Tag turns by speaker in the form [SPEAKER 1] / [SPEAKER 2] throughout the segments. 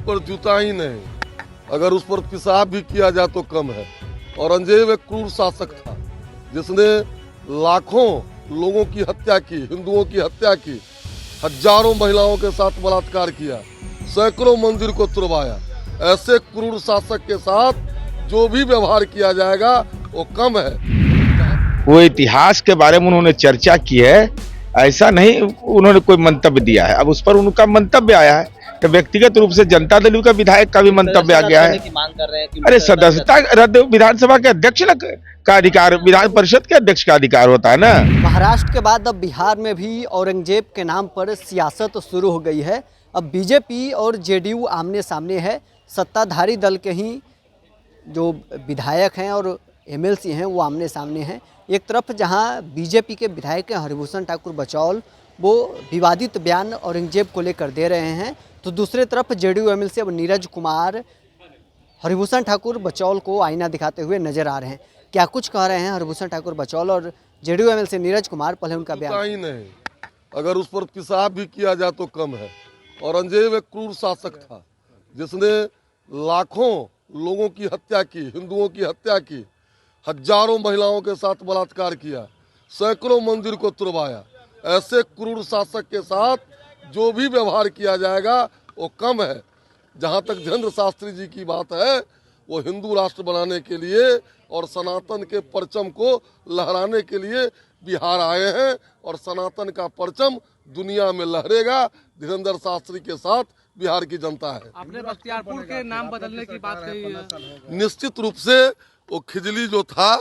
[SPEAKER 1] पर जूता ही नहीं, अगर उस पर पेशाब भी किया जाए तो कम है। औरंगजेब एक क्रूर शासक था जिसने लाखों लोगों की हत्या की, हिंदुओं की हत्या की, हजारों महिलाओं के साथ बलात्कार किया, सैकड़ों मंदिर को तुड़वाया। ऐसे क्रूर शासक के साथ जो भी व्यवहार किया जाएगा वो कम है।
[SPEAKER 2] वो इतिहास के बारे में उन्होंने चर्चा की है, ऐसा नहीं उन्होंने कोई मंतव्य दिया है। अब उस पर उनका मंतव्य आया है, तो व्यक्तिगत रूप से जनता दल का विधायक का भी मंतव्य आ गया है। अरे सदस्यता रद्द विधानसभा के अध्यक्ष का अधिकार, विधान परिषद के अध्यक्ष का अधिकार होता है ना।
[SPEAKER 3] महाराष्ट्र के बाद अब बिहार में भी औरंगजेब के नाम पर सियासत शुरू हो गई है। अब बीजेपी और जेडीयू आमने सामने है। सत्ताधारी दल के ही जो विधायक हैं और एमएलसी हैं वो आमने सामने हैं। एक तरफ जहां बीजेपी के विधायक हैं हरिभूषण ठाकुर बचौल, वो विवादित बयान औरंगजेब को लेकर दे रहे हैं, तो दूसरे तरफ जेडीयू एमएलसी अब नीरज कुमार हरिभूषण ठाकुर बचौल को आईना दिखाते हुए नजर आ रहे हैं। क्या कुछ कह रहे हैं हरिभूषण ठाकुर बचौल और जेडीयू एमएलसी नीरज कुमार, पहले उनका बयान।
[SPEAKER 1] ही नहीं, अगर उस पर पेशाब भी किया जाए तो कम है। औरंगजेब एक क्रूर शासक था जिसने लाखों लोगों की हत्या की, हिंदुओं की हत्या की, हजारों महिलाओं के साथ बलात्कार किया, सैकड़ों मंदिर को तुड़वाया। ऐसे क्रूर शासक के साथ जो भी व्यवहार किया जाएगा वो कम है। जहाँ तक धीरेन्द्र शास्त्री जी की बात है, वो हिंदू राष्ट्र बनाने के लिए और सनातन के परचम को लहराने के लिए बिहार आए हैं और सनातन का परचम दुनिया में लहरेगा। धीरेन्द्र शास्त्री के साथ बिहार की जनता है।
[SPEAKER 4] आपने बख्तियारपुर के नाम बदलने की बात कही है।
[SPEAKER 1] निश्चित रूप से वो खिजली जो था,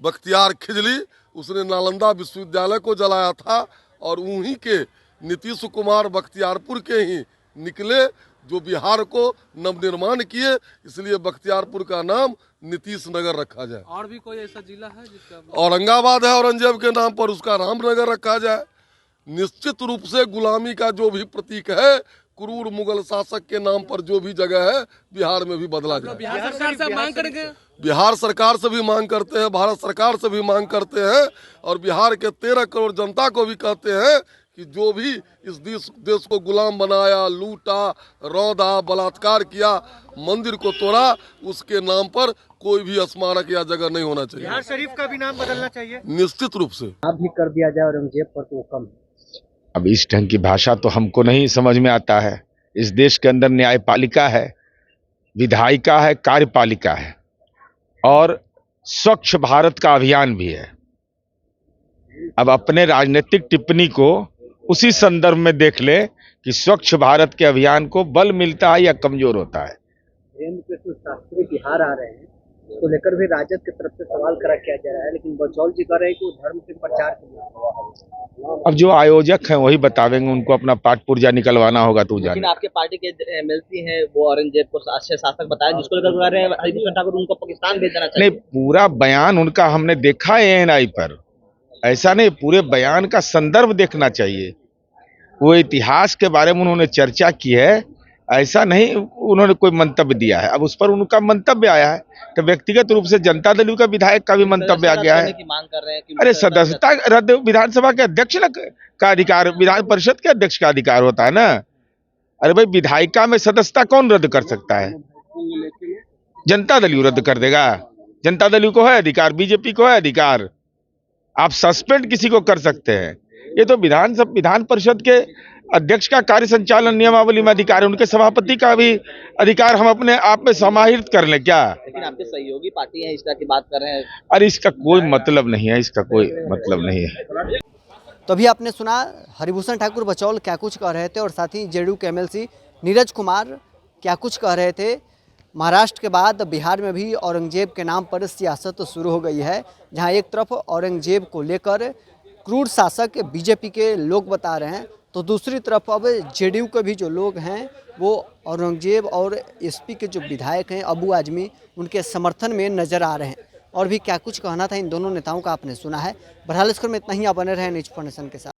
[SPEAKER 1] बख्तियार खिजली, उसने नालंदा विश्वविद्यालय को जलाया था और उन्हीं के नीतीश कुमार बख्तियारपुर के ही निकले जो बिहार को नवनिर्माण किए। इसलिए बख्तियारपुर का नाम नीतीश नगर रखा जाए।
[SPEAKER 4] और भी कोई ऐसा जिला है जिसका?
[SPEAKER 1] औरंगाबाद है औरंगजेब के नाम पर, उसका रामनगर रखा जाए। निश्चित रूप से गुलामी का जो भी प्रतीक है, क्रूर मुगल शासक के नाम पर जो भी जगह है, बिहार में भी बदला जाए।
[SPEAKER 4] बिहार सरकार से मांग करेंगे?
[SPEAKER 1] बिहार सरकार से भी मांग करते हैं, भारत सरकार से भी मांग करते हैं और बिहार के 13 करोड़ जनता को भी कहते हैं कि जो भी इस देश को गुलाम बनाया, लूटा, रौंदा, बलात्कार किया, मंदिर को तोड़ा, उसके नाम पर कोई भी स्मारक या जगह नहीं होना चाहिए।
[SPEAKER 5] बिहार शरीफ का भी नाम बदलना चाहिए।
[SPEAKER 1] निश्चित रूप से
[SPEAKER 3] आप भी कर दिया जाए औरंगजेब पर तो कम।
[SPEAKER 2] अब इस ढंग की भाषा तो हमको नहीं समझ में आता है। इस देश के अंदर न्यायपालिका है, विधायिका है, कार्यपालिका है और स्वच्छ भारत का अभियान भी है। अब अपने राजनीतिक टिप्पणी को उसी संदर्भ में देख ले कि स्वच्छ भारत के अभियान को बल मिलता है या कमजोर होता है।
[SPEAKER 3] धीरेन्द्र कृष्ण शास्त्री बिहार आ रहे हैं, इसको लेकर भी राजद की तरफ से सवाल खड़ा किया जा रहा है, लेकिन बचौल जी कह रहे हैं कि वो धर्म के प्रचार के लिए।
[SPEAKER 2] अब जो आयोजक हैं वही बतावेंगे, उनको अपना पाठ पुर्जा निकलवाना होगा तो जाने।
[SPEAKER 6] लेकिन आपके पार्टी के एमएलसी हैं वो औरंगजेब को अच्छे शासक बताया, जिसको लेकर कह रहे हैं हरिभूषण ठाकुर उनको पाकिस्तान भेज देना चाहिए।
[SPEAKER 2] नहीं, पूरा बयान उनका हमने देखा है एएनआई पर, ऐसा नहीं, पूरे बयान का संदर्भ देखना चाहिए। वो इतिहास के बारे में उन्होंने चर्चा की है, ऐसा नहीं उन्होंने कोई मंतव्य दिया है। अब उस पर उनका मंतव्य आया है, तो व्यक्तिगत रूप से जनता दल का विधायक का भी मंतव्य आ गया है।
[SPEAKER 6] मांग कर रहे हैं।
[SPEAKER 2] अरे सदस्यता रद्द विधानसभा के अध्यक्ष का अधिकार, विधान परिषद के अध्यक्ष का अधिकार होता है ना। अरे भाई, विधायिका में सदस्यता कौन रद्द कर सकता है? जनता दल रद्द कर देगा। जनता दल को है अधिकार, बीजेपी को है अधिकार। आप सस्पेंड किसी को कर सकते हैं। ये तो विधान परिषद के अध्यक्ष का कार्य संचालन नियमावली में अधिकार है, उनके सभापति का भी अधिकार हम अपने आप में समाहित कर लें क्या?
[SPEAKER 6] लेकिन आपके सहयोगी पार्टी है इस तरह की बात कर रहे हैं।
[SPEAKER 2] अरे इसका कोई मतलब नहीं है, इसका कोई मतलब नहीं है।
[SPEAKER 3] तो अभी आपने सुना हरिभूषण ठाकुर बचौल क्या कुछ कह रहे थे और साथ ही जेडीयू के एमएलसी नीरज कुमार क्या कुछ कह रहे थे। महाराष्ट्र के बाद बिहार में भी औरंगजेब के नाम पर सियासत शुरू हो गई है, जहां एक तरफ औरंगजेब को लेकर क्रूर शासक बीजेपी के लोग बता रहे हैं, तो दूसरी तरफ अब जेडीयू के भी जो लोग हैं वो औरंगजेब और एसपी के जो विधायक हैं अबू आजमी, उनके समर्थन में नजर आ रहे हैं। और भी क्या कुछ कहना था इन दोनों नेताओं का आपने सुना है। बहरहाल इसमें इतना ही, आप बने रहे न्यूज़ 4 नेशन के साथ।